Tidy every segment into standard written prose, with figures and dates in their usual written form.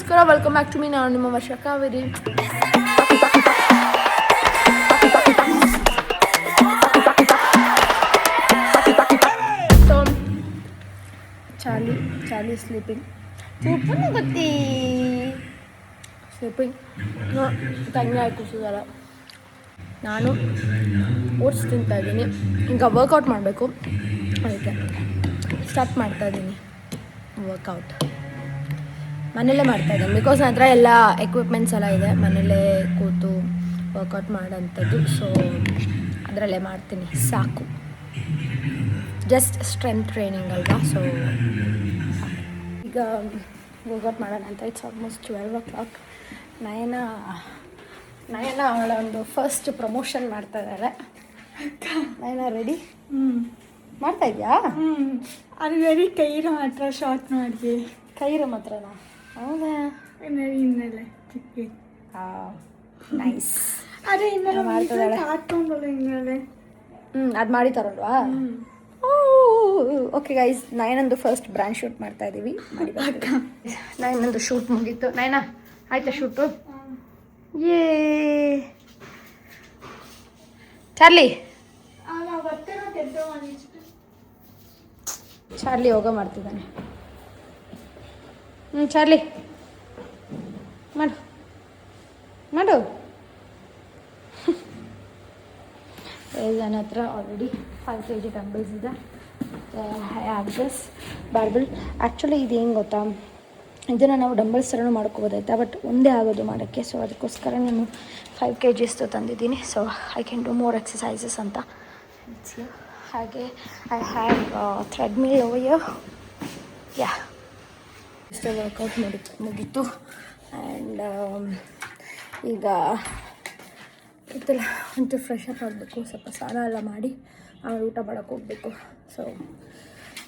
ನಮಸ್ಕಾರ, welcome back to me. ನಾನು ನಿಮ್ಮ Varsha Kaveri. So Charlie sleeping ಗೊತ್ತಿ ಸ್ಲೀಪಿಂಗ್ ತಂಗಿ ಆಯ್ತು ಕೂಸಿದಾರ. ನಾನು ಓಟ್ಸ್ ತಿಂತಾಯಿದ್ದೀನಿ. ಈಗ ವರ್ಕೌಟ್ ಮಾಡಬೇಕು, ಅದಕ್ಕೆ ಸ್ಟಾರ್ಟ್ ಮಾಡ್ತಾಯಿದ್ದೀನಿ. ವರ್ಕೌಟ್ ಮನೆಯಲ್ಲೇ ಮಾಡ್ತಾಯಿದ್ದೀನಿ, ಬಿಕಾಸ್ ನನ್ನ ಹತ್ರ ಎಲ್ಲ ಎಕ್ವಿಪ್ಮೆಂಟ್ಸ್ ಎಲ್ಲ ಇದೆ, ಮನೆಯಲ್ಲೇ ಕೂತು ವರ್ಕೌಟ್ ಮಾಡೋಂಥದ್ದು. ಸೊ ಅದರಲ್ಲೇ ಮಾಡ್ತೀನಿ, ಸಾಕು. ಜಸ್ಟ್ ಸ್ಟ್ರೆಂತ್ ಟ್ರೈನಿಂಗ್ ಅಲ್ವಾ. ಸೊ ಈಗ ವರ್ಕೌಟ್ ಮಾಡೋಣ ಅಂತ. It's almost 12 o'clock. ನಯನ ಅವಳ ಒಂದು ಫಸ್ಟ್ ಪ್ರಮೋಷನ್ ಮಾಡ್ತಾ ಇದ್ದಾಳೆ. ನಯನ ರೆಡಿ? ಮಾಡ್ತಾ ಇದೆಯಾ? ಅದು ವೆರಿ ಕೈರ ಮಾತ್ರ ಶಾರ್ಟ್ ಮಾಡಿ ಕೈರು ಮಾತ್ರನಾ? ಹೌದಾ? ಇನ್ನೆಲ್ಲ ಚಿಕ್ಕ ನೈಸ್. ಅದೇ ಇನ್ನೆಲ್ಲ ಮಾಡ್ತಿದ್ದಾಳೆ ಹಾಕೊಂಡಲ್ಲ ಇನ್ನೆಲ್ಲ. ಅದು ಮಾಡಿ ತರೋಲ್ವಾ? ಓಕೆ ಗೈಸ್, ನಯನಂದು ಫಸ್ಟ್ ಬ್ರ್ಯಾಂಡ್ ಶೂಟ್ ಮಾಡ್ತಾ ಇದ್ದೀವಿ. ನಯನಂದು ಶೂಟ್ ಮುಗೀತು. ನಯನ ಆಯ್ತಾ ಶೂಟು? ಏ ಚಾರ್ಲಿ ಯೋಗ ಮಾಡ್ತಿದ್ದಾನೆ. ಚಾರ್ಲಿ ಮಾಡು ನನ್ನ ಹತ್ರ ಆಲ್ರೆಡಿ 5 kg ಡಂಬಲ್ಸ್ ಇದೆ. I have this barbell. Actually ಇದು ಏನು ಗೊತ್ತಾ, ಇದನ್ನು ನಾವು ಡಂಬಲ್ಸ್ ಥರನೂ ಮಾಡ್ಕೋಬೋದಾಯ್ತಾ, ಬಟ್ ಒಂದೇ ಆಗೋದು ಮಾಡೋಕ್ಕೆ. ಸೊ ಅದಕ್ಕೋಸ್ಕರ ನಾನು 5 kg ತಂದಿದ್ದೀನಿ. So I can do more exercises ಅಂತ. ಹಾಗೆ ಐ ಹ್ಯಾವ್ ಥ್ರೆಡ್ಮಿಲ್ ಓವರ್. ಯಾ, ಇಷ್ಟೇ ವರ್ಕೌಟ್ ಮುಗೀತು. ಆ್ಯಂಡ್ ಈಗ ಇದೆಲ್ಲ ಅಂತೂ ಫ್ರೆಶ್ ಅಪ್ ಆಗಬೇಕು, ಸ್ವಲ್ಪ ಸ್ನಾನ ಎಲ್ಲ ಮಾಡಿ ಆಮೇಲೆ ಊಟ ಮಾಡೋಕ್ಕೆ ಹೋಗಬೇಕು. ಸೊ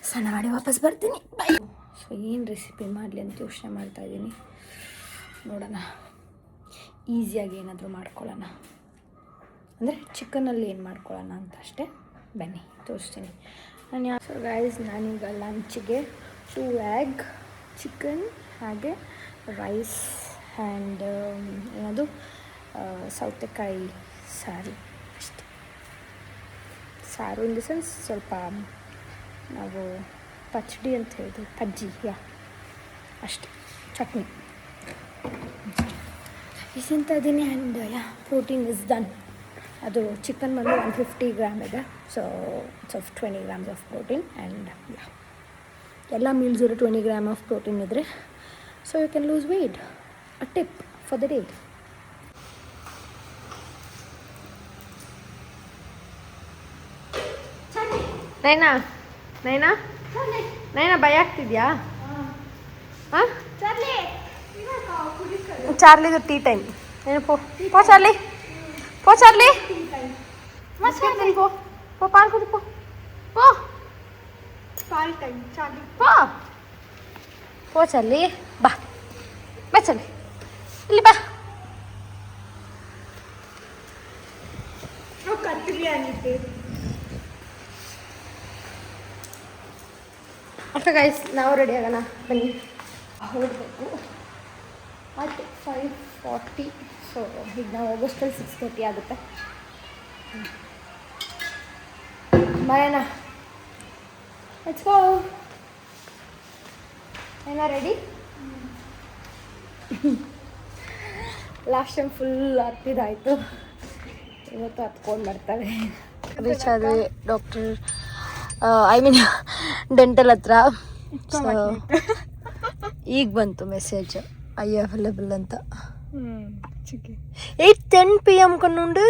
ಸ್ನಾನ ಮಾಡಿ ವಾಪಸ್ ಬರ್ತೀನಿ. ಬೈ. ಸೊ ಏನು ರೆಸಿಪಿ ಮಾಡಲಿ ಅಂತ ಯೋಚನೆ ಮಾಡ್ತಾಯಿದ್ದೀನಿ. ನೋಡೋಣ, ಈಸಿಯಾಗಿ ಏನಾದರೂ ಮಾಡ್ಕೊಳ್ಳೋಣ, ಅಂದರೆ ಚಿಕನಲ್ಲಿ ಏನು ಮಾಡ್ಕೊಳ್ಳೋಣ ಅಂತ ಅಷ್ಟೇ. ಬನ್ನಿ ತೋರಿಸ್ತೀನಿ. ಸೊ ಗೈಸ್, ನಾನೀಗ ಲಂಚಿಗೆ 2 egg ಚಿಕನ್, ಹಾಗೆ ರೈಸ್ ಆ್ಯಂಡ್ ಏನದು ಸೌತೆಕಾಯಿ ಸಾರು. ಅಷ್ಟೇ. ಸಾರು ಇನ್ ದ ಸೆನ್ಸ್ ಸ್ವಲ್ಪ ನಾವು ಪಚ್ಚಡಿ ಅಂತ ಹೇಳಿದ್ವಿ, ಪಜ್ಜಿ. ಅಷ್ಟೇ, ಚಟ್ನಿ ಇಷ್ಟಂತ ಇದ್ದೀನಿ. And protein is done. ಅದು ಚಿಕನ್ ಬಂದು 150 ಗ್ರಾಮ್ ಇದೆ. So it's of 20 grams of protein. And ಎಲ್ಲ ಮೀಲ್ಸ್ ಇರೋ 20 grams ಆಫ್ ಪ್ರೋಟೀನ್ ಇದ್ದರೆ so you can lose weight. A tip for the day. Naina ಭಯ ಆಗ್ತಿದ್ಯಾ? ಹಾಂ, ಚಾರ್ಲಿದು ಟೀ ಟೈಮ್. ಏನು ಪೋ ಚಾರ್ಲಿ, ಪಾನ್ ಕುಡಿ, ಪೋ ಚಾರ್ಲಿ, ಬಾ ಚಾರ್ಲಿ, ಇಲ್ಲಿ ಬಾ. ಓಕೆ ಗೈಸ್, ನಾವು ರೆಡಿ ಆಗೋಣ, ಬನ್ನಿ. ಹೊರಡಬೇಕು. ಆಯ್ತು 5:40. ಸೊ ಈಗ ನಾವು ಹೋಗೋಷ್ಟಲ್ಲಿ 6:30 ಆಗುತ್ತೆ. ಬರೋಣ, ಲೆಟ್ಸ್ ಗೋ. ಏನಾ ರೆಡಿ? ಲಾಸ್ಟ್ ಟೈಮ್ ಫುಲ್ ಹತ್ತಿದಾಯಿತು, ಇವತ್ತು ಹತ್ಕೊಂಡು ಬರ್ತಾರೆ. ರೀಚ್ ಆದರೆ ಡಾಕ್ಟರ್ ಡೆಂಟಲ್ ಹತ್ರ. ಈಗ ಬಂತು ಮೆಸೇಜ್, ಐ ಅವೈಲಬಲ್ ಅಂತ. 8:10 PM ಕಣ್ಣುಂಡು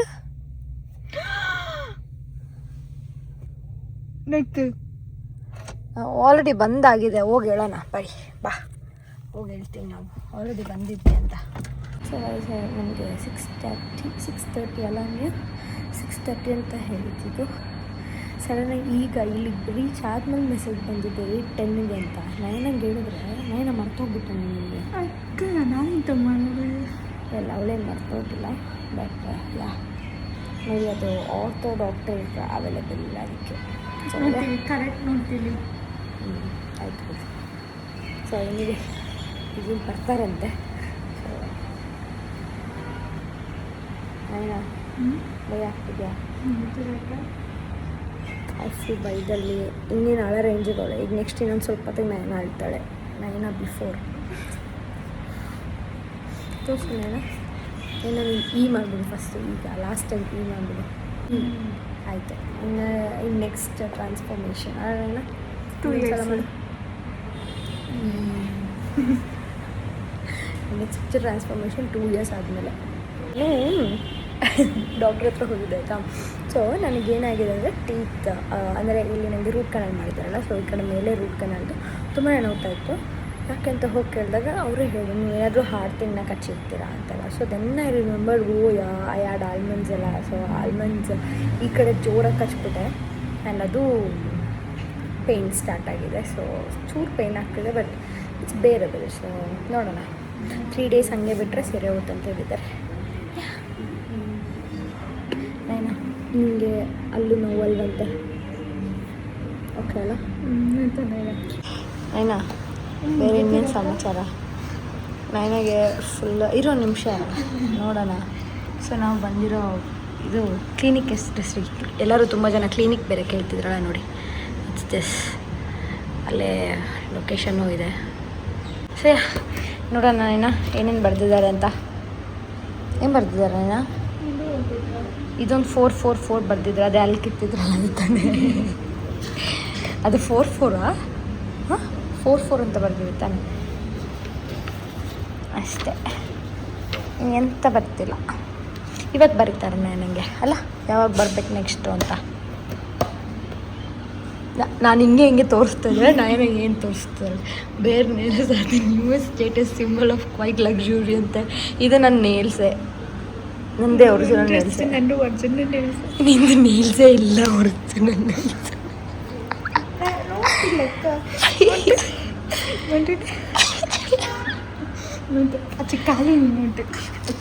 ಆಲ್ರೆಡಿ ಬಂದಾಗಿದೆ. ಹೋಗಿ ಹೇಳೋಣ, ಬರೀ ಬಾ, ಹೋಗಿ ಹೇಳ್ತೀನಿ ನಾವು ಆಲ್ರೆಡಿ ಬಂದಿದ್ದೆ ಅಂತ. ಸೊ ನನಗೆ 6:30 ಅಲ್ಲ, ನೀವು 6:30 ಅಂತ ಹೇಳಿದ್ದು. ಸಡನ್ನಾಗಿ ಈಗ ಇಲ್ಲಿಗೆ ರೀಚ್ ಆದ್ಮೇಲೆ ಮೆಸೇಜ್ ಬಂದಿದ್ದೆ 8:10 ಅಂತ. ನಯನಂಗೆ ಹೇಳಿದ್ರೆ ನಯನ ಮರ್ತೋಗ್ಬಿಟ್ಟು ನಿಮಗೆ. ಅಕ್ಕ ನಾನಿಂತ ಮಾಡಿದ್ರೆ ಎಲ್ಲ ಅವಳೇನು ಮರ್ತೋಗಿಲ್ಲ, ಬಟ್ ಯಾ ನೋಡಿ ಅದು ಆರ್ಥೋ ಡಾಕ್ಟರ್ ಅವೈಲೇಬಲ್ ಇಲ್ಲ, ಅದಕ್ಕೆ ಕರೆಕ್ಟ್ ನೋಡ್ತೀವಿ. ಆಯಿತು. ಸೊ ಏನಿದೆ ಇದನ್ನು ಬರ್ತಾರಂತೆ. ಸೊ ಆಯ್ನಾ ಭಯ ಆಗ್ತಿದೆಯಾ? ಐಸಿ ಬೈದಲ್ಲಿ ಇನ್ನೇನು ಹಳೆ ರೇಂಜಿಗಳು. ಈಗ ನೆಕ್ಸ್ಟ್ ಇನ್ನೊಂದು ಸ್ವಲ್ಪ ಹೊತ್ತಿಗೆ ನಯನ ಆಳ್ತಾಳೆ. ನಯನ ಬಿಫೋರ್ ತೋರಿಸು ನಯನ. ಏನೋ ಈ ಮಾಡಿಬಿಡು ಫಸ್ಟು. ಈಗ ಲಾಸ್ಟ್ ಟೈಮ್ ಈ ಮಾಡಿಬಿಡು. ಆಯಿತು. ಇನ್ನು ನೆಕ್ಸ್ಟ್ ಟ್ರಾನ್ಸ್ಫಾರ್ಮೇಷನ್ ಅಲ್ಲ 2 years ಮಾಡು. ನೆಕ್ಸ್ಟ್ ಟ್ರಾನ್ಸ್ಫಾರ್ಮೇಷನ್ 2 years ಆದಮೇಲೆ ಡಾಕ್ಟ್ರ್ ಹತ್ರ ಹೋಗಿದ್ದೆ ಆಯಿತಾ. ಸೊ ನನಗೇನಾಗಿದೆ ಅಂದರೆ ಟೀತ್ ಅಂದರೆ ಇಲ್ಲಿ ನನಗೆ ರೂಟ್ ಕೆನಾಲ್ ಮಾಡಿದ್ದಾರಲ್ಲ, ಸೊ ಈ ಕಡೆ ಮೇಲೆ ರೂಟ್ ಕೆನಾಲ್ದು ತುಂಬಾ ನೋವ್ತಾ ಇತ್ತು. ಯಾಕೆಂತ ಹೋಗಿ ಕೇಳಿದಾಗ ಅವರೇ ಹೇಳಿ ನೀವು ಏನಾದರೂ ಹಾಡು ತಿನ್ನಕ್ಕೆ ಹಚ್ಚಿರ್ತೀರಾ ಅಂತೆಲ್ಲ. So then I remember I had almonds ಎಲ್ಲ. ಸೊ ಆಲ್ಮಂಡ್ಸ್ ಈ ಕಡೆ ಜೋರಾಗಿ ಹಚ್ಬಿಟ್ಟೆ ಆ್ಯಂಡ್ ಅದು ಪೇಯ್ನ್ ಸ್ಟಾರ್ಟ್ ಆಗಿದೆ. ಸೊ ಚೂರು ಪೇಯ್ನ್ ಆಗ್ತಿದೆ, ಬಟ್ ಇಟ್ಸ್ ಬೇರೆಬಲ್. ಸೊ ನೋಡೋಣ, 3 days ಹಾಗೆ ಬಿಟ್ಟರೆ ಸರಿ ಹೋಗುತ್ತೆ ಅಂತ ಹೇಳಿದ್ದಾರೆ. ನೈನಾ ನಿಮಗೆ ಅಲ್ಲೂ ನೋವಲ್ವಂತೆ? ಓಕೆ ಅಲ್ಲ ನೈನಾ? ಬೇರೆ ಇನ್ನೇನು ಸಮಾಚಾರ? ನೈನಾಗೆ ಫುಲ್ ಇರೋ ನಿಮಿಷ ನೋಡೋಣ. ಸೊ ನಾವು ಬಂದಿರೋ ಇದು ಕ್ಲಿನಿಕ್ ಹೆಸರು. ಎಲ್ಲರೂ ತುಂಬ ಜನ ಕ್ಲಿನಿಕ್ ಬೇರೆ ಕೇಳ್ತಿದ್ರಲ್ಲ, ನೋಡಿ ಇಟ್ಸ್ ದಿಸ್. ಅಲ್ಲೇ ಲೊಕೇಶನ್ನು ಇದೆ. ಸರಿ ನೋಡೋಣ ನೈನಾ ಏನೇನು ಬರೆದಿದ್ದಾರೆ ಅಂತ. ಏನು ಬರೆದಿದ್ದಾರೆ ನೈನಾ? ಇದೊಂದು 444 ಬರೆದಿದ್ರು. ಅದೇ ಅಲ್ಲಿ ಕಿತ್ತಿದ್ರಲ್ಲ ಅದು ತಾನೆ. ಅದು 44 ಹಾಂ 44 ಅಂತ ಬರ್ದಿದೆ ತಾನೆ. ಅಷ್ಟೇ, ಎಂತ ಬರ್ತಿಲ್ಲ. ಇವತ್ತು ಬರೀತಾರೆ ನನಗೆ ಅಲ್ಲ, ಯಾವಾಗ ಬರ್ಬೇಕು ನೆಕ್ಸ್ಟು ಅಂತ. ನಾನು ಹಿಂಗೆ ತೋರಿಸ್ತಿದ್ರೆ ನಾನು ಏನು ತೋರಿಸ್ತಾರೆ ಬೇರೆ ನೇಲ್ಸ್. ಅದು new status symbol of quiet luxury ಅಂತ. ಇದು ನನ್ನ ನೇಲ್ಸೇ, ನಂದೇ ಒರಿಜಿನಲ್ ನೇಲ್ಸೆ. ನಂದು ಒರಿಜಿನಲ್ ನೇಲ್ಸ್. ನಿಂದು ನೇಲ್ಸೇ ಇಲ್ಲ ಒರಿಜಿನಲ್ ನೇಲ್ಸ್. ಖಾಲಿ ಉಂಟು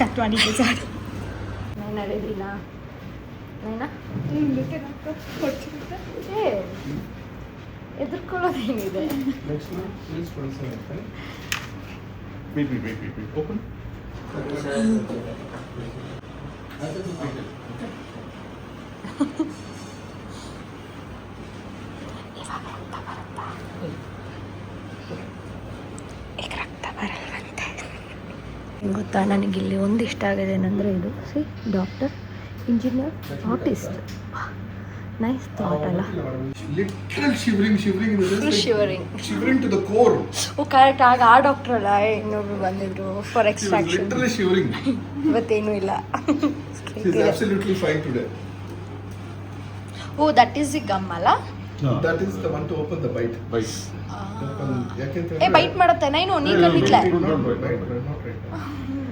ಕಟ್ವಾಡಿಗೆ ಸಾರಿ. ನಾನು ಅಡಿದಿಲ್ಲ ನೈನಾ. ಏ ಎದುರ್ಕೊಳ್ಳೋದೇನಿದೆ? Open. ಈಗ ರಕ್ತ ಬರಲ್ವಂತೆ. ಗೊತ್ತಾ, ನನಗಿಲ್ಲಿ ಒಂದು ಇಷ್ಟ ಆಗಿದೆ ಏನಂದರೆ ಇದು see doctor, engineer, artist. Nice thought ಅಲ್ಲ? Literal shivering in the sense like shivering to the core. Oh correct. ಆಗ ಆ ಡಾಕ್ಟ್ರ್ ಅಲ್ಲ, ಇನ್ನೊಬ್ರು ಬಂದಿದ್ರು for She was extraction. literally shivering. ಇವತ್ತೇನೂ ಇಲ್ಲ. She's absolutely fine today. Oh that is the gum ಅಲ್ಲ? That is the one to open the bite. ಏ byte ಮಾಡತ್ತೆ ನೈನು ನೀ ಕಣ್ಣಿಟ್ಲೆ. Not right now.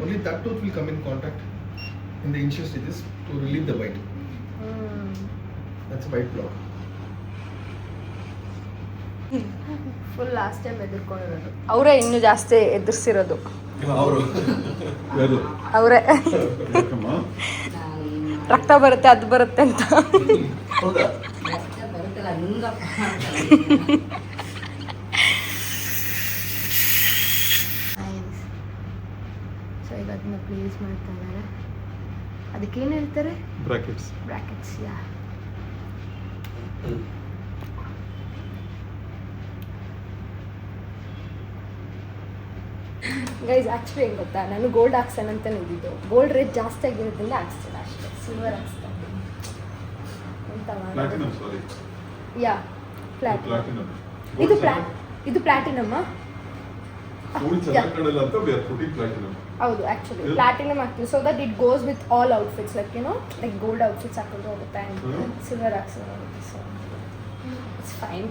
Only that tooth will come in contact in the initial stages to relieve the bite. That's a bite block. Full last time ಎದುರ್ಕೊಂಡಿರೋದು ಅವರೇ, ಇನ್ನೂ ಜಾಸ್ತಿ ಎದುರಿಸಿರೋದು ಅವರೇ. ರಕ್ತ ಬರುತ್ತೆ ಅದು ಬರುತ್ತೆ ಅಂತ. ಸೊ ಈಗ ಅದನ್ನ ಪ್ಲೇಸ್ ಮಾಡ್ತಾ ಇದ್ದಾರೆ. ಅದಕ್ಕೇನು ಹೇಳ್ತಾರೆ? ಬ್ರಾಕೆಟ್ಸ್ ಯಾ. ಗೈಸ್ ಆ್ಯಕ್ಚುಲಿ ಏನು ಗೊತ್ತಾ, ನಾನು ಗೋಲ್ಡ್ ಹಾಕ್ಸೋಣ ಅಂತ ನಿಂತಿದ್ದು. ಗೋಲ್ಡ್ ರೇಟ್ ಜಾಸ್ತಿ ಆಗಿರೋದ್ರಿಂದ ಹಾಕ್ಸ್ತಿಲ್ಲ ಅಷ್ಟೇ. ಸಿಲ್ವರ್ ಹಾಕ್ಸ್ತಾ ಇದ್ದೀನಿ. ಎಂತ ಮಾಡೋದು? ಯಾ ಪ್ಲಾಟಿನಮ್. ಇದು ಪ್ಲಾಟಿನಮ್ಮಾ? ಹೌದು, ಆ್ಯಕ್ಚುಲಿ ಪ್ಲಾಟಿನಮ್ ಹಾಕ್ತೀವಿ so that it goes with all outfits. Like ಏನೋ ಲೈಕ್ ಗೋಲ್ಡ್ ಔಟ್ಫಿಟ್ಸ್ ಹಾಕೊಂಡು ಹೋಗುತ್ತೆ ಆ್ಯಂಡ್ ಸಿಲ್ವರ್ ಹಾಕ್ಸೋದು ಹೋಗುತ್ತೆ. So it's fine.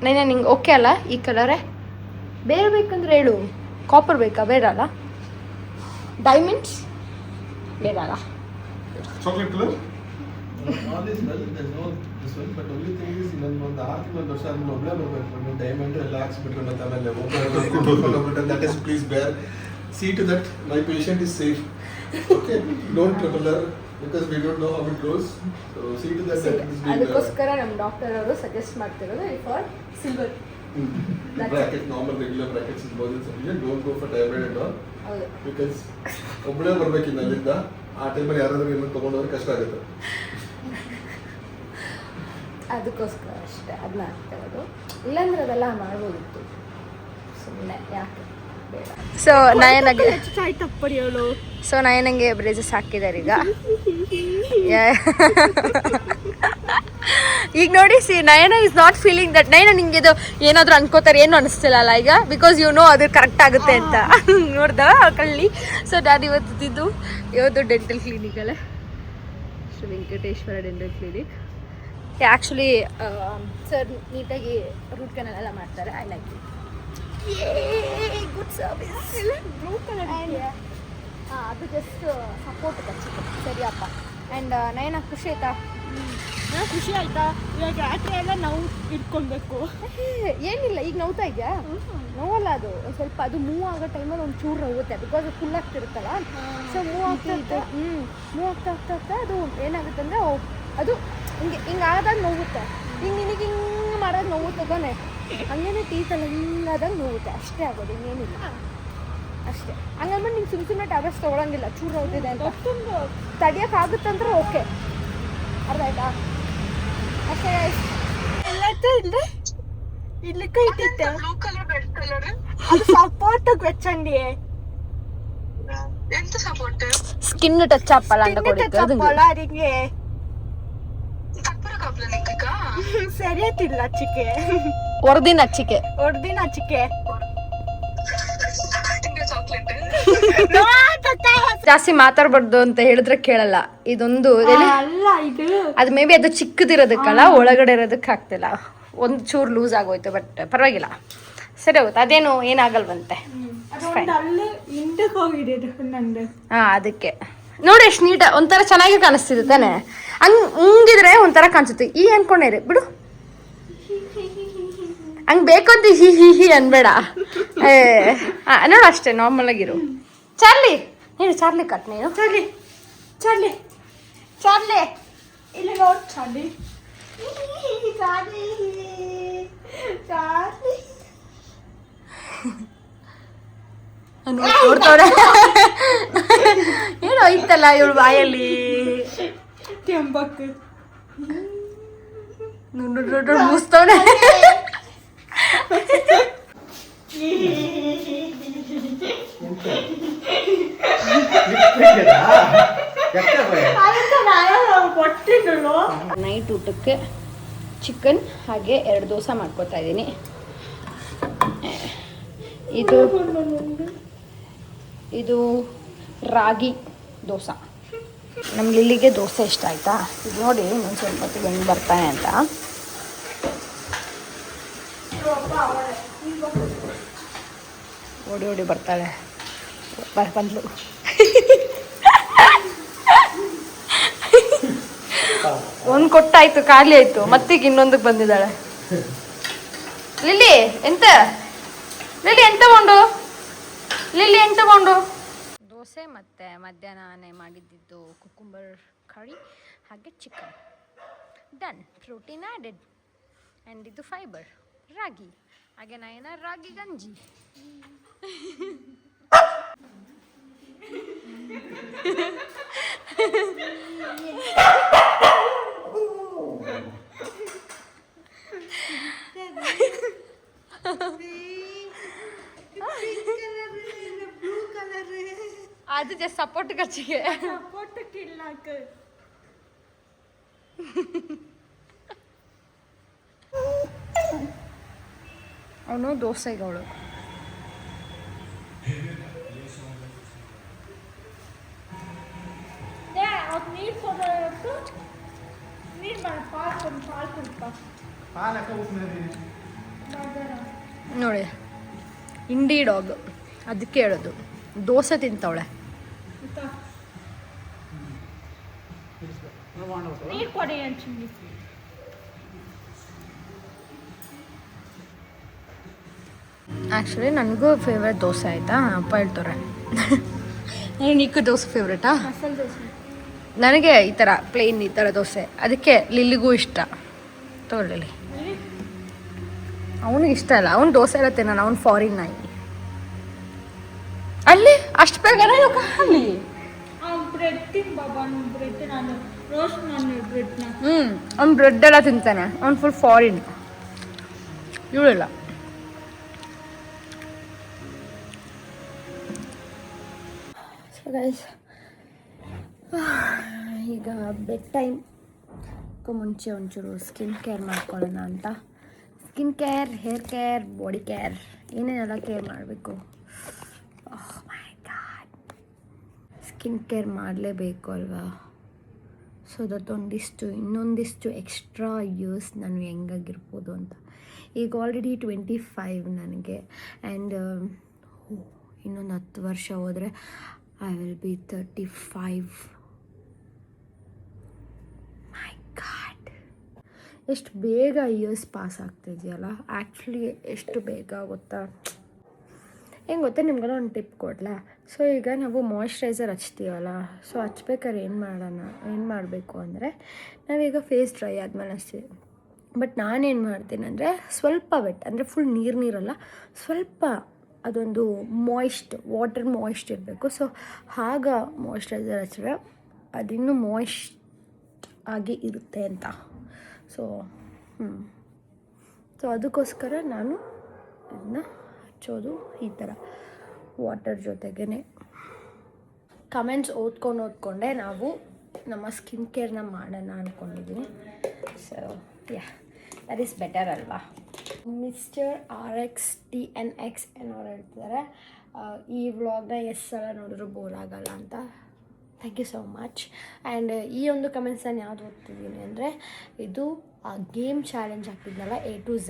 ನೈನಾ ನಿಂಗೆ ಓಕೆ ಅಲ್ಲ ಈ ಕಲರೇ? ಬೇರೆ ಬೇಕಂದ್ರೆ ಹೇಳು. ಕಾಪರ್ ಬೇಕಾ? ಬೇಡ ಅಲ್ಲ? ಡೈಮಂಡ್ಸ್ ಬೇಡ ಅಲ್ಲ? Chocolate color? All is well, there's no this one, but only thing is ಇನ್ನೊಂದು 6 ತಿಂಗಳು ವರ್ಷ ಆದ್ಮೇಲೆ ಒಬ್ಬಳೇ ಬರಬೇಕು. ಡೈಮಂಡ್ ಎಲ್ಲ ಹಾಕ್ಸ್ಬಿಟ್ರೆ ಮತ್ತೆ ಆಮೇಲೆ ಒಬ್ಬರು that is please bear. See to that my patient is safe. Okay, don't trouble her because we don't know how it goes. So see to that that is being ಅದಕ್ಕೋಸ್ಕರ ನಮ್ಮ ಡಾಕ್ಟರ್ ಅವರು suggest ಮಾಡ್ತಿರೋದು for silver Brackets, normal regular brackets ಇರ್ಬೋದು ಸರಿಯಾ. Don't go for diamond and all. ಹೌದು. Because ಒಬ್ಬಳೇ ಬರ್ಬೇಕಿನ್ನ ಅಲ್ಲಿಂದ ಆ ಟೈಮಲ್ಲಿ ಯಾರಾದರೂ ಏನೋ ತೊಗೊಂಡೋದ್ರೆ ಕಷ್ಟ ಆಗುತ್ತೆ. ಅದಕ್ಕೋಸ್ಕರ ಅಷ್ಟೇ ಅದನ್ನ ಆಗ್ತಿರೋದು. ಇಲ್ಲಾಂದ್ರೆ ಅದೆಲ್ಲ ಮಾಡ್ಬೋದಿತ್ತು, ಸುಮ್ಮನೆ ಯಾಕೆ ಬೇಡ. ಸೊ ನಯನಗೆ ಬ್ರೇಸಸ್ ಹಾಕಿದ್ದಾರೆ ಈಗ. ಈಗ ನೋಡಿ see Nayana is not feeling that. Nayana ನಿಂಗೆ ಇದು ಏನಾದರೂ ಅನ್ಕೋತಾರೆ, ಏನು ಅನಿಸ್ತಿಲ್ಲ ಅಲ್ಲ ಈಗ, ಬಿಕಾಸ್ ಯು ನೋ ಅದು ಕರೆಕ್ಟ್ ಆಗುತ್ತೆ ಅಂತ ನೋಡ್ದ ಕಳ್ಳಿ. ಸೊ ನಾನು ಇವತ್ತು ಡೆಂಟಲ್ ಕ್ಲಿನಿಕಲ್ಲೇ, Shri Venkateshwara dental clinic. Actually sir ನೀಟಾಗಿ ರೂಟ್ ಕೆನಲ್ ಎಲ್ಲ ಮಾಡ್ತಾರೆ. I like it. Good service. Blue colour ಅದು ಜಸ್ಟ್ ಸಪೋರ್ಟ್ ಹಚ್ಚಿತ್ತು ಸರಿಯಪ್ಪ. ಆ್ಯಂಡ್ ನಯನ ಖುಷಿ ಆಯ್ತಾ? ಖುಷಿ ಆಯ್ತಾ? ಇವಾಗ ರಾತ್ರಿ ಎಲ್ಲ ನಾವು ಇಟ್ಕೊಳ್ಬೇಕು. ಏನಿಲ್ಲ, ಈಗ ನೋವ್ತಾ ಇದೆಯಾ? ನೋವಲ್ಲ, ಅದು ಒಂದು ಸ್ವಲ್ಪ ಅದು ಮೂವ್ ಆಗೋ ಟೈಮಲ್ಲಿ ಒಂದು ಚೂರು ನೋವುತ್ತೆ, ಬಿಕಾಸ್ ಅದು ಫುಲ್ ಆಗ್ತಿರುತ್ತಲ್ಲ. ಸೊ ಮೂವ್ ಆಗ್ತಾ ಆಗ್ತಾ ಅದು ಏನಾಗುತ್ತೆ ಅಂದರೆ ಅದು ಹಿಂಗೆ ಆದಾಗ ನೋವುತ್ತೆ. ನಿನಗೆ ಹಿಂಗೆ ಮಾಡೋದು ನೋವುತ್ತೆ ತಾನೆ, ಹಂಗೇನೆ ಟೀತಲ್ಲಿ ಹಿಂಗಾದಾಗ ನೋವುತ್ತೆ, ಅಷ್ಟೇ ಆಗೋದು, ಇನ್ನೇನಿಲ್ಲ ಅಷ್ಟೇ. ಹಂಗಂದ್ಬಿಟ್ಟು ನಿಂಗೆ ಸುಮ್ಮನೆ ಟ್ಯಾಬ್ಲೆಟ್ಸ್ ತೊಗೊಳಂಗಿಲ್ಲ. ಚೂರು ನೋಡ್ತಿದೆ ಅಂತ ತಡಿಯೋಕ್ಕಾಗುತ್ತಂದ್ರೆ ಓಕೆ, ಅರ್ಥ ಆಯ್ತಾ? ಅಷ್ಟೇ ಇಲ್ಲೇ ಇಲ್ಲಿ ಕೈ ಇಟ್ಟಿತ್ತೆ. ಅದು ಸಪೋರ್ಟ್ వెచ్చండి. ఎంత సపోర్ట్? స్కిన్ టచ్ అవ్వాలంట కొడితే అది పొలారికి తక్కువ కప్ల నిక్కగా ಸರಿಯತಿಲ್ಲ ಅಚ್ಚಿಕೆ. ಹೊರದಿನ ಅಚ್ಚಿಕೆ ತಿಂಗ ಚಾಕ್ಲೇಟ್ ಜಾಸ್ತಿ ಮಾತಾಡ್ಬಾರ್ದು ಅಂತ ಹೇಳಿದ್ರೆ ಕೇಳಲ್ಲ. ಇದೊಂದು ಅಲ್ಲ ಇದು, ಅದು ಮೇ ಬಿ ಅದು ಚಿಕ್ಕದಿರೋದಕ್ಕಲ್ಲ, ಒಳಗಡೆ ಇರೋದಕ್ಕೆ ಆಗ್ತಿಲ್ಲ. ಒಂದು ಚೂರು ಲೂಸ್ ಆಗೋಯ್ತು, ಬಟ್ ಪರವಾಗಿಲ್ಲ, ಸರಿ ಹೋಗುತ್ತೆ, ಅದೇನು ಏನಾಗಲ್ವಂತೆ. ಅಲ್ಲಿ ಹಿಂದಕ್ಕೆ ಹೋಗಿದೆ ನಂದು. ಹಾಂ, ಅದಕ್ಕೆ ನೋಡಿ ಎಷ್ಟು ನೀಟ ಒಂಥರ ಚೆನ್ನಾಗಿ ಕಾಣಿಸ್ತಿದೆ ತಾನೆ. ಹಂಗಿದ್ರೆ ಒಂಥರ ಕಾಣಿಸುತ್ತೆ. ಈ ಅನ್ಕೊಂಡೇರಿ ಬಿಡು, ಹಂಗೆ ಬೇಕು ಅಂತ ಹಿ ಅನ್ಬೇಡ. ನೋಡು ಅಷ್ಟೇ, ನಾರ್ಮಲ್ ಆಗಿರು. ಚಾರ್ಲಿ ನೀನು ಚಾರ್ಲಿ ಕಟ್, ನೀನು ಚಾರ್ಲಿ ಇಲ್ಲಿ ನೋಡ್ ಚಾರ್ಲಿ. ನೋಡ್ತವ್ರೆ ಏನೋ ಐತಲ್ಲ ಇವಳು ಬಾಯಲ್ಲಿ ಕೆಂಬಕ್ಕೆ ಮುಸ್ತವನೆ. ನೈಟ್ ಊಟಕ್ಕೆ ಚಿಕನ್ ಹಾಗೆ 2 ದೋಸೆ ಮಾಡ್ಕೊತಾ ಇದ್ದೀನಿ. ಇದು ರಾಗಿ ದೋಸೆ. ನಮ್ಮ ಲಿಲ್ಲಿಗೆ ದೋಸೆ ಇಷ್ಟ ಆಯ್ತಾ? ಇದು ನೋಡಿ ಇನ್ನೊಂದು ಸ್ವಲ್ಪ ಹೊತ್ತಿಗೆ ಹೆಂಗೆ ಬರ್ತಾನೆ ಅಂತ. ಓಡಿ ಬರ್ತಾಳೆ, ಬಂದ್ಲು. ಒಂದು ಕೊಟ್ಟಾಯ್ತು, ಖಾಲಿ ಆಯ್ತು, ಮತ್ತೀಗ ಇನ್ನೊಂದಕ್ಕೆ ಬಂದಿದ್ದಾಳೆ. ಲಿಲ್ಲಿ ಎಂತ ತಗೊಂಡು ದೋಸೆ ಮತ್ತು ಮಧ್ಯಾಹ್ನ ಮಾಡಿದ್ದು ಕುಕುಂಬರ್ ಕರಿ ಹಾಗೆ chicken. Done, protein added. And ಇದು ಫೈಬರ್, ರಾಗಿ. ಹಾಗೆ ನಯನ ರಾಗಿ ಗಂಜಿ. ಅದು ಜಸ್ಟ್ ಸಪೋರ್ಟ್ ಖರ್ಚಿಗೆ. ಅವನು ದೋಸೆಗಳು. ನೋಡಿ ಇಂಡಿ ಡಾಗ್, ಅದಕ್ಕೆ ಹೇಳೋದು ದೋಸೆ ತಿಂತವಳೆ. ಆ್ಯಕ್ಚುಲಿ ನನಗೂ ಫೇವ್ರೆಟ್ ದೋಸೆ ಆಯಿತಾ, ಅಪ್ಪ ಹೇಳ್ತಾರೆ. ನಿಕ್ಕು ದೋಸೆ ಫೇವ್ರೇಟಾ? ನನಗೆ ಈ ಥರ ಪ್ಲೇನ್ ಈ ಥರ ದೋಸೆ, ಅದಕ್ಕೆ ಲಿಲ್ಲಿಗೂ ಇಷ್ಟ. ತಗೊಳ್ಳಿ ಅವನಿಗೆ ಇಷ್ಟ ಇಲ್ಲ, ಅವ್ನು ದೋಸೆ ಎಲ್ಲ ತಿನ್ನೋಣ, ಅವ್ನು ಫಾರಿನ್ ನಾಯಿ. ಅಲ್ಲಿ ಅಷ್ಟು ಬೇಗನೆ ಅಲ್ಲಿ ಬ್ರೆಡ್ ತಿನ್ ಬಾಬಾ, ಬ್ರೆಡ್ ನಾನು ರೋಸ್ಟ್ ನಾನು ಬ್ರೆಡ್ನ. ಅವ್ನು ಬ್ರೆಡ್ ಎಲ್ಲ ತಿಂತಾನೆ, ಅವ್ನು ಫುಲ್ ಫಾರಿನ್. ಇವಳಿಲ್ಲ. ಸೊ ಗೈಸ್, ಈಗ ಬೆಡ್ ಟೈಮ್ಗೂ ಮುಂಚೆ ಒಂಚೂರು ಸ್ಕಿನ್ ಕೇರ್ ಮಾಡ್ಕೊಳ್ಳೋಣ ಅಂತ. Skin care, hair care, body care, ಏನೇನೆಲ್ಲ ಕೇರ್ ಮಾಡಬೇಕು. ಓಹ್ ಮೈ ಗಾಡ್, ಸ್ಕಿನ್ ಕೇರ್ ಮಾಡಲೇಬೇಕು ಅಲ್ವಾ? ಸೊ ದಟ್ ಇನ್ನೊಂದಿಷ್ಟು ಎಕ್ಸ್ಟ್ರಾ ಇಯರ್ಸ್ ನಾನು ಹೆಂಗಾಗಿರ್ಬೋದು ಅಂತ. ಈಗ ಆಲ್ರೆಡಿ 25 ನನಗೆ, ಆ್ಯಂಡ್ ಇನ್ನೊಂದು 10 ವರ್ಷ ಹೋದರೆ I will be 35. My god, ಎಷ್ಟು ಬೇಗ ಇಯರ್ಸ್ ಪಾಸ್ ಆಗ್ತಾಯಿದೆಯಲ್ಲ. ಆ್ಯಕ್ಚುಲಿ ಎಷ್ಟು ಬೇಗ ಗೊತ್ತಾ? ಹೆಂಗೆ ಗೊತ್ತಾ, ನಿಮ್ಗೆಲ್ಲ ಒಂದು ಟಿಪ್ ಕೊಡಲಾ? ಸೊ ಈಗ ನಾವು ಮಾಯ್ಶ್ಚರೈಸರ್ ಹಚ್ತೀವಲ್ಲ, ಸೊ ಹಚ್ಬೇಕಾದ್ರೆ ಏನು ಮಾಡಬೇಕು ಅಂದರೆ, ನಾವೀಗ ಫೇಸ್ ಡ್ರೈ ಆದಮೇಲೆ ಹಚ್ತೀವಿ. ಬಟ್ ನಾನೇನು ಮಾಡ್ತೀನಿ ಅಂದರೆ, ಸ್ವಲ್ಪ ವೆಟ್ ಅಂದರೆ ಫುಲ್ ನೀರಲ್ಲ, ಸ್ವಲ್ಪ ಅದೊಂದು ವಾಟರ್ ಮಾಯ್ಸ್ಟ್ ಇರಬೇಕು. ಸೊ ಆಗ ಮಾಯ್ಶ್ಚರೈಸರ್ ಹಚ್ಚಿದ್ರೆ ಅದಿನ್ನೂ ಮಾಯ್ಸ್ಟ್ ಆಗಿ ಇರುತ್ತೆ ಅಂತ. ಸೊ ಅದಕ್ಕೋಸ್ಕರ ನಾನು ಇದನ್ನ ಹಚ್ಚೋದು ಈ ಥರ ವಾಟರ್ ಜೊತೆಗೇ. ಕಮೆಂಟ್ಸ್ ಓದ್ಕೊಂಡೆ ನಾವು ನಮ್ಮ ಸ್ಕಿನ್ ಕೇರ್ನ ಮಾಡೋಣ ಅಂದ್ಕೊಂಡಿದ್ದೀನಿ. ಸೊ ದಟ್ ಈಸ್ ಬೆಟರ್ ಅಲ್ವಾ? ಮಿಸ್ಟರ್ RXTNX ಏನೋರು ಹೇಳ್ತಿದ್ದಾರೆ, ಈ ವ್ಲಾಗ್ನ ಎಷ್ಟು ಸಲ ನೋಡಿದ್ರು ಬೋರ್ ಆಗಲ್ಲ ಅಂತ. Thank you so much. And ಈ ಒಂದು ಕಮೆಂಟ್ಸ್ ನಾನು ಯಾವ್ದು ಓದ್ತಿದ್ದೀನಿ ಅಂದರೆ, ಇದು ಗೇಮ್ ಚಾಲೆಂಜ್ ಹಾಕಿದ್ನಲ್ಲ A to Z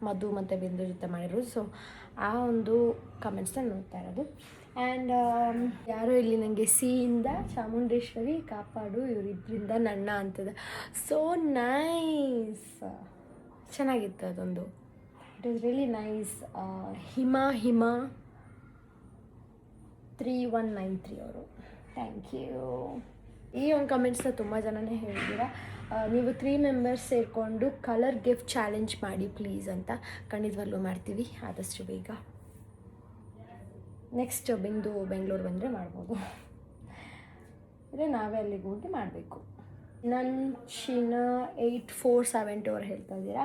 ಮಧು ಮತ್ತು ಬಿಂದು ಜೊತೆ ಮಾಡಿರೋದು. ಸೊ ಆ ಒಂದು ಕಮೆಂಟ್ಸ್ನ ನೋಡ್ತಾ ಇರೋದು. ಆ್ಯಂಡ್ ಯಾರೋ ಇಲ್ಲಿ ನನಗೆ ಸಿಯಿಂದ ಚಾಮುಂಡೇಶ್ವರಿ ಕಾಪಾಡು, ಇವರಿಬ್ಬರಿಂದ ನನ್ನ ಅಂತದೆ. ಸೋ ನೈಸ್, ಚೆನ್ನಾಗಿತ್ತು ಅದೊಂದು. It was really nice. ಹಿಮ 3193 ಅವರು, ಥ್ಯಾಂಕ್ ಯು. ಈ ಒಂದು ಕಮೆಂಟ್ಸ್ನ ತುಂಬ ಜನನೇ ಹೇಳಿದ್ದೀರಾ, ನೀವು 3 ಮೆಂಬರ್ಸ್ ಸೇರಿಕೊಂಡು ಕಲರ್ ಗಿಫ್ಟ್ ಚಾಲೆಂಜ್ ಮಾಡಿ ಪ್ಲೀಸ್ ಅಂತ. ಖಂಡಿತವಾಗ್ಲೂ ಮಾಡ್ತೀವಿ ಆದಷ್ಟು ಬೇಗ. ನೆಕ್ಸ್ಟ್ ಬಿಂದು ಬೆಂಗಳೂರು ಬಂದರೆ ಮಾಡ್ಬೋದು, ಅಂದರೆ ನಾವೇ ಅಲ್ಲಿಗೆ ಹೋಗಿ ಮಾಡಬೇಕು. China 8472 ಅವ್ರು ಹೇಳ್ತಾ ಇದ್ದೀರಾ,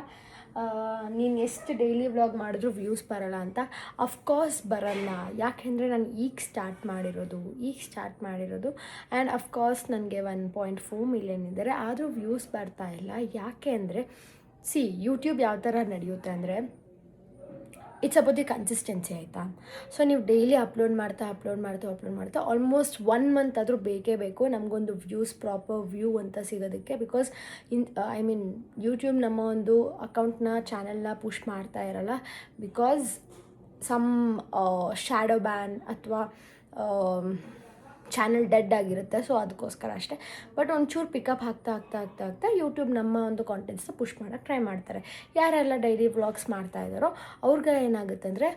ನೀನು ಎಷ್ಟು ಡೈಲಿ ವ್ಲಾಗ್ ಮಾಡಿದ್ರೂ ವ್ಯೂಸ್ ಬರೋಲ್ಲ ಅಂತ. ಅಫ್ಕೋರ್ಸ್ ಬರೋಲ್ಲ, ಯಾಕೆಂದರೆ ನಾನು ಈಗ ಸ್ಟಾರ್ಟ್ ಮಾಡಿರೋದು. ಆ್ಯಂಡ್ ಅಫ್ಕೋರ್ಸ್ ನನಗೆ 1.4 ಮಿಲಿಯನ್ ಇದ್ದಾರೆ, ಆದರೂ ವ್ಯೂಸ್ ಬರ್ತಾ ಇಲ್ಲ. ಯಾಕೆ ಅಂದರೆ ಯೂಟ್ಯೂಬ್ ಯಾವ ಥರ ನಡೆಯುತ್ತೆ ಅಂದರೆ, ಇಟ್ಸ್ ಅಬೌಟ್ ದಿ ಕನ್ಸಿಸ್ಟೆನ್ಸಿ, ಆಯಿತಾ? ಸೊ ನೀವು ಡೈಲಿ ಅಪ್ಲೋಡ್ ಮಾಡ್ತಾ ಆಲ್ಮೋಸ್ಟ್ 1 ಮಂತ್ ಆದರೂ ಬೇಕೇ ಬೇಕು ನಮಗೊಂದು ಪ್ರಾಪರ್ ವ್ಯೂ ಅಂತ ಸಿಗೋದಕ್ಕೆ. ಬಿಕಾಸ್ ಯೂಟ್ಯೂಬ್ ನಮ್ಮ ಒಂದು ಅಕೌಂಟ್ನ ಚಾನೆಲ್ನ ಪುಷ್ ಮಾಡ್ತಾ ಇರಲ್ಲ, ಬಿಕಾಸ್ ಸಮ್ ಶ್ಯಾಡೋ ಬ್ಯಾನ್ ಅಥವಾ ಚಾನಲ್ ಡೆಡ್ ಆಗಿರುತ್ತೆ. ಸೊ ಅದಕ್ಕೋಸ್ಕರ ಅಷ್ಟೇ. ಬಟ್ ಒಂಚೂರು ಪಿಕಪ್ ಆಗ್ತಾ ಯೂಟ್ಯೂಬ್ ನಮ್ಮ ಒಂದು ಕಾಂಟೆಂಟ್ಸ್ನ ಪುಷ್ ಮಾಡೋಕ್ಕೆ ಟ್ರೈ ಮಾಡ್ತಾರೆ. ಯಾರೆಲ್ಲ ಡೈಲಿ ವ್ಲಾಗ್ಸ್ ಮಾಡ್ತಾ ಇದ್ದಾರೋ ಅವ್ರಿಗೆ ಏನಾಗುತ್ತೆ ಅಂದರೆ,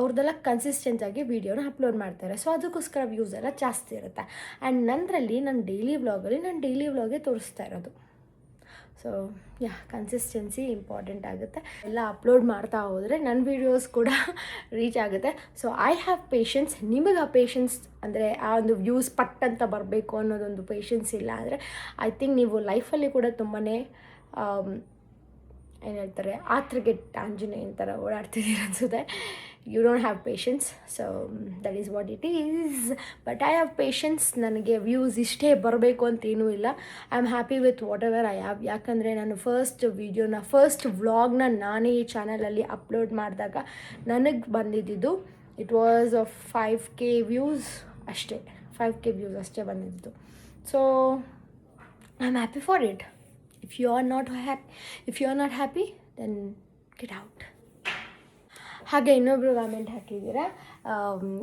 ಅವ್ರದ್ದೆಲ್ಲ ಕನ್ಸಿಸ್ಟೆಂಟಾಗಿ ವೀಡಿಯೋನ ಅಪ್ಲೋಡ್ ಮಾಡ್ತಾರೆ. ಸೊ ಅದಕ್ಕೋಸ್ಕರ ವ್ಯೂಸ್ ಎಲ್ಲ ಜಾಸ್ತಿ ಇರುತ್ತೆ. ಆ್ಯಂಡ್ ನಂದರಲ್ಲಿ ನಾನು ಡೈಲಿ ವ್ಲಾಗೇ ತೋರಿಸ್ತಾ ಇರೋದು. ಸೊ ಕನ್ಸಿಸ್ಟೆನ್ಸಿ ಇಂಪಾರ್ಟೆಂಟ್ ಆಗುತ್ತೆ. ಎಲ್ಲ ಅಪ್ಲೋಡ್ ಮಾಡ್ತಾ ಹೋದರೆ ನನ್ನ ವೀಡಿಯೋಸ್ ಕೂಡ ರೀಚ್ ಆಗುತ್ತೆ. So I have patience. ನಿಮಗೆ ಆ ಪೇಷನ್ಸ್ ಅಂದರೆ ಆ ಒಂದು ವ್ಯೂಸ್ ಪಟ್ ಅಂತ ಬರಬೇಕು ಅನ್ನೋದೊಂದು ಪೇಷನ್ಸ್ ಇಲ್ಲ ಅಂದರೆ, ಐ ಥಿಂಕ್ ನೀವು ಲೈಫಲ್ಲಿ ಕೂಡ ತುಂಬಾ ಏನು ಹೇಳ್ತಾರೆ, ಆತ್ರಿಗೆಟ್ ಆಂಜನೇಯನ್ ಥರ ಓಡಾಡ್ತಿದ್ದೀರ ಅನಿಸುತ್ತೆ. You don't have patience. So that is what it is. But I have patience. ನನಗೆ ವ್ಯೂಸ್ ಇಷ್ಟೇ ಬರಬೇಕು ಅಂತೇನೂ ಇಲ್ಲ. I am happy with whatever I have. ಯಾಕಂದರೆ ನಾನು ಫಸ್ಟ್ ವ್ಲಾಗ್ನ ನಾನೇ ಈ ಚಾನಲಲ್ಲಿ ಅಪ್ಲೋಡ್ ಮಾಡಿದಾಗ ನನಗೆ ಬಂದಿದ್ದು ಇಟ್ ವಾಸ್ 5K ವ್ಯೂಸ್ ಅಷ್ಟೇ. 5K ವ್ಯೂಸ್ ಅಷ್ಟೇ ಬಂದಿದ್ದು. So I am happy for it. If you are not happy, then get out. ಹಾಗೆ ಇನ್ನೊಬ್ರು ಕಾಮೆಂಟ್ ಹಾಕಿದ್ದೀರಾ,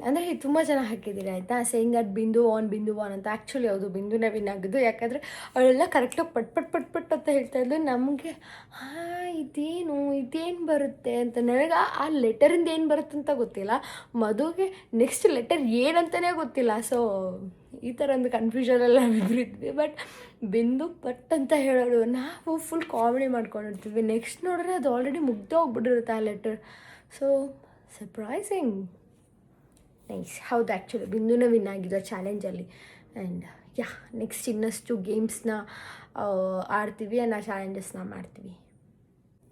ಅಂದರೆ ತುಂಬ ಜನ ಹಾಕಿದ್ದೀರಾ ಆಯಿತಾ, ಸೇಯಿಂಗ್ ದಟ್ ಬಿಂದು ವಾನ್ ಅಂತ. ಆ್ಯಕ್ಚುಲಿ ಹೌದು, ಬಿಂದುನೇ ವಿನ್ ಆಗಿದ್ದು. ಯಾಕಂದರೆ ಅವಳೆಲ್ಲ ಕರೆಕ್ಟಾಗಿ ಪಟ್ ಅಂತ ಹೇಳ್ತಾಯಿದ್ಲು. ನಮಗೆ ಇದೇನು ಬರುತ್ತೆ ಅಂತ, ನನಗೆ ಆ ಲೆಟರಿಂದ ಏನು ಬರುತ್ತೆ ಅಂತ ಗೊತ್ತಿಲ್ಲ, ಮಧುಗೆ ನೆಕ್ಸ್ಟ್ ಲೆಟರ್ ಏನಂತಲೇ ಗೊತ್ತಿಲ್ಲ. ಸೊ ಈ ಥರ ಒಂದು ಕನ್ಫ್ಯೂಷನೆಲ್ಲ ಇದ್ವಿ. ಬಟ್ ಬಿಂದು ಪಟ್ ಅಂತ ಹೇಳೋಳು, ನಾವು ಫುಲ್ ಕಾಮಿಡಿ ಮಾಡ್ಕೊಂಡಿರ್ತೀವಿ. ನೆಕ್ಸ್ಟ್ ನೋಡಿದ್ರೆ ಅದು ಆಲ್ರೆಡಿ ಹೋಗ್ಬಿಟ್ಟಿರುತ್ತೆ ಆ ಲೆಟರ್. So surprising, nice. ಹೌದು, ಆ್ಯಕ್ಚುಲಿ ಬಿಂದುನೇ ವಿನ್ ಆಗಿದ್ದು ಚಾಲೆಂಜಲ್ಲಿ. ಆ್ಯಂಡ್ ನೆಕ್ಸ್ಟ್ ಇನ್ನಷ್ಟು ಗೇಮ್ಸ್ನ ಆಡ್ತೀವಿ ಆ್ಯಂಡ್ ಆ ಚಾಲೆಂಜಸ್ನ ಮಾಡ್ತೀವಿ.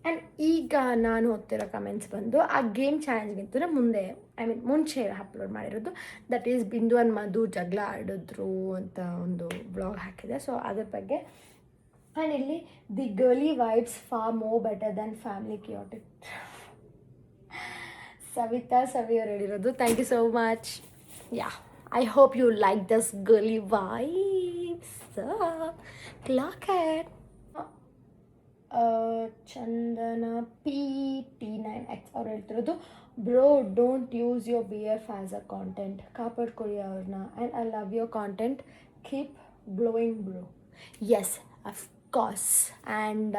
ಆ್ಯಂಡ್ ಈಗ ನಾನು ಓದ್ತಿರೋ ಕಮೆಂಟ್ಸ್ ಬಂದು ಆ ಗೇಮ್ ಚಾಲೆಂಜ್ಗಿಂತ ಮುಂಚೆ ಅಪ್ಲೋಡ್ ಮಾಡಿರೋದು. ದಟ್ ಈಸ್ ಬಿಂದು ಆ್ಯಂಡ್ ಮಧು ಜಗಳ ಆಡಿದ್ರು ಅಂತ ಒಂದು ಬ್ಲಾಗ್ ಹಾಕಿದೆ. ಸೊ ಅದ್ರ ಬಗ್ಗೆ. ಆ್ಯಂಡ್ ಇಲ್ಲಿ the girly vibes for more better than family chaotic. Savita ಸವಿಯವ್ರು ಹೇಳಿರೋದು. Thank you so much. I hope you like this girly vibes. Clock at Chandana PT9X ಅವ್ರು ಹೇಳ್ತಿರೋದು, bro don't use your BF as a content, ಕಾಪಾಡ್ಕೊಳ್ಳಿ ಅವ್ರನ್ನ. And I love your content, keep glowing bro. Yes, of course. And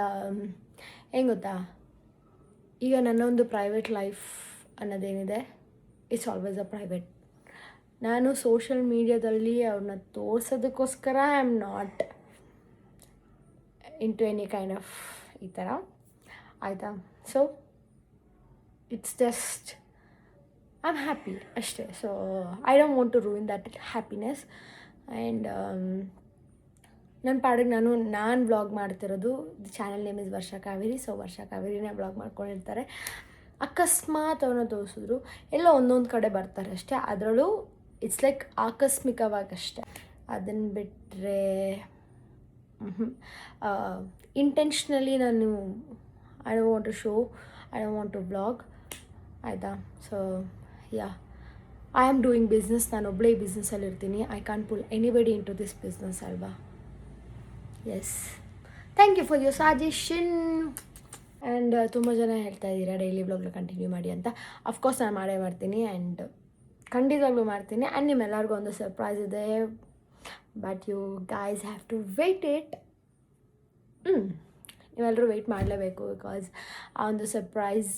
ಹೆಂಗೆ ಗೊತ್ತಾ, ಈಗ ನನ್ನೊಂದು private life ಅನ್ನೋದೇನಿದೆ, it's always a private. ನಾನು ಸೋಷಿಯಲ್ ಮೀಡ್ಯಾದಲ್ಲಿ ಅವ್ರನ್ನ ತೋರ್ಸೋದಕ್ಕೋಸ್ಕರ I am not into any kind of ಈ ಥರ, ಆಯಿತಾ. So it's just I am happy ಅಷ್ಟೇ. So I don't want to ruin that happiness. And ನನ್ನ ಪಾಡಿಗೆ ನಾನು ವ್ಲಾಗ್ ಮಾಡ್ತಿರೋದು. The channel name is Varsha Kaveri. So Varsha ಕಾವೇರಿನೇ ವ್ಲಾಗ್ ಮಾಡ್ಕೊಂಡಿರ್ತಾರೆ. ಅಕಸ್ಮಾತ್ ಅವ್ರನ್ನ ತೋರಿಸಿದ್ರು ಎಲ್ಲೋ ಒಂದೊಂದು ಕಡೆ ಬರ್ತಾರೆ ಅಷ್ಟೇ. ಅದರಲ್ಲೂ ಇಟ್ಸ್ ಲೈಕ್ ಆಕಸ್ಮಿಕವಾಗಷ್ಟೆ. ಅದನ್ನು ಬಿಟ್ಟರೆ ಇಂಟೆನ್ಷ್ನಲಿ ನಾನು I don't want to show, I don't want to vlog, ಆಯಿತಾ. So I am doing business. ನಾನು ಒಬ್ಬಳೇ ಈ ಬಿಸ್ನೆಸ್ಸಲ್ಲಿ ಇರ್ತೀನಿ. I can't pull anybody in to this business ಅಲ್ವಾ. Yes, thank you for your suggestion. And ತುಂಬ ಜನ ಹೇಳ್ತಾ ಇದ್ದೀರಾ ಡೈಲಿ ವ್ಲಾಗ್ನ ಕಂಟಿನ್ಯೂ ಮಾಡಿ ಅಂತ. ಅಫ್ಕೋರ್ಸ್ ನಾನು ಮಾಡೇ ಮಾಡ್ತೀನಿ, ಆ್ಯಂಡ್ ಖಂಡಿತವಾಗ್ಲೂ ಮಾಡ್ತೀನಿ. ಆ್ಯಂಡ್ ನಿಮ್ಮೆಲ್ಲರಿಗೂ ಒಂದು ಸರ್ಪ್ರೈಸ್ ಇದೆ, but you guys have to wait it. ನೀವೆಲ್ಲರೂ ವೆಯ್ಟ್ ಮಾಡಲೇಬೇಕು, ಬಿಕಾಸ್ ಆ ಒಂದು surprise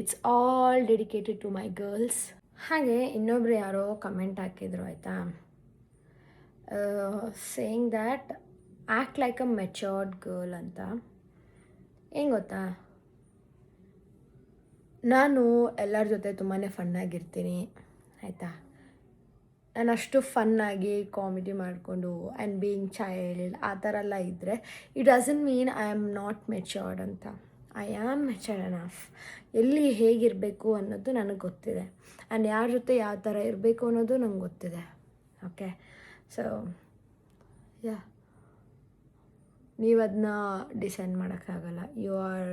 it's all dedicated to my girls. ಹಾಗೆ ಇನ್ನೊಬ್ರು ಯಾರೋ ಕಮೆಂಟ್ ಹಾಕಿದ್ರು ಆಯಿತಾ, saying that act like a matured girl ಅಂತ. ಹೆಂಗೆ ಗೊತ್ತಾ, ನಾನು ಎಲ್ಲರ ಜೊತೆ ತುಂಬಾ ಫನ್ನಾಗಿರ್ತೀನಿ ಆಯಿತಾ. ನಾನು ಅಷ್ಟು ಫನ್ನಾಗಿ ಕಾಮಿಡಿ ಮಾಡಿಕೊಂಡು ಆ್ಯಂಡ್ ಬೀಯಿಂಗ್ ಚೈಲ್ಡ್ ಆ ಥರ ಎಲ್ಲ ಇದ್ದರೆ it doesn't mean I am not matured ಅಂತ. I am matured enough. ಎಲ್ಲಿ ಹೇಗಿರಬೇಕು ಅನ್ನೋದು ನನಗೆ ಗೊತ್ತಿದೆ, ಆ್ಯಂಡ್ ಯಾರ ಜೊತೆ ಯಾವ ಥರ ಇರಬೇಕು ಅನ್ನೋದು ನಂಗೆ ಗೊತ್ತಿದೆ. ಓಕೆ, ಸೊ ನೀವು ಅದನ್ನ ಡಿಸೈಡ್ ಮಾಡೋಕ್ಕಾಗಲ್ಲ. You are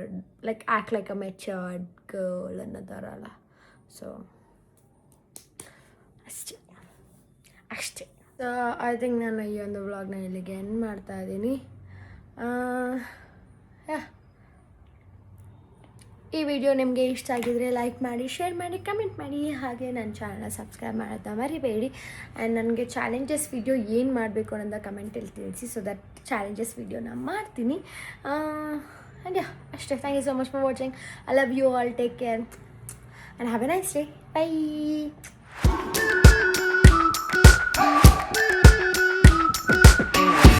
like act like a matured girl ಅನ್ನೋ ಥರ ಅಲ್ಲ. ಸೊ ಅಷ್ಟೇ. ಸೊ ಐ ಥಿಂಕ್ ನಾನು ಈ ಒಂದು ವ್ಲಾಗ್ನ ಇಲ್ಲಿಗೆ ಎಂಡ್ ಮಾಡ್ತಾಯಿದ್ದೀನಿ. ಈ ವಿಡಿಯೋ ನಿಮಗೆ ಇಷ್ಟ ಆಗಿದರೆ ಲೈಕ್ ಮಾಡಿ, ಶೇರ್ ಮಾಡಿ, ಕಮೆಂಟ್ ಮಾಡಿ. ಹಾಗೆ ನನ್ನ ಚಾನಲ್ನ ಸಬ್ಸ್ಕ್ರೈಬ್ ಮಾಡೋದನ್ನ ಮರಿಬೇಡಿ. ಆ್ಯಂಡ್ ನನಗೆ ಚಾಲೆಂಜಸ್ ವಿಡಿಯೋ ಏನು ಮಾಡಬೇಕು ಅನ್ನೋದ ಕಮೆಂಟಲ್ಲಿ ತಿಳಿಸಿ. ಸೊ ದಟ್ ಚಾಲೆಂಜಸ್ ವಿಡಿಯೋನ ಮಾಡ್ತೀನಿ. ಆ್ಯಂಡ್ ಅಷ್ಟೇ. Thank you so much for watching. I love you all. Take care and have a nice day. By.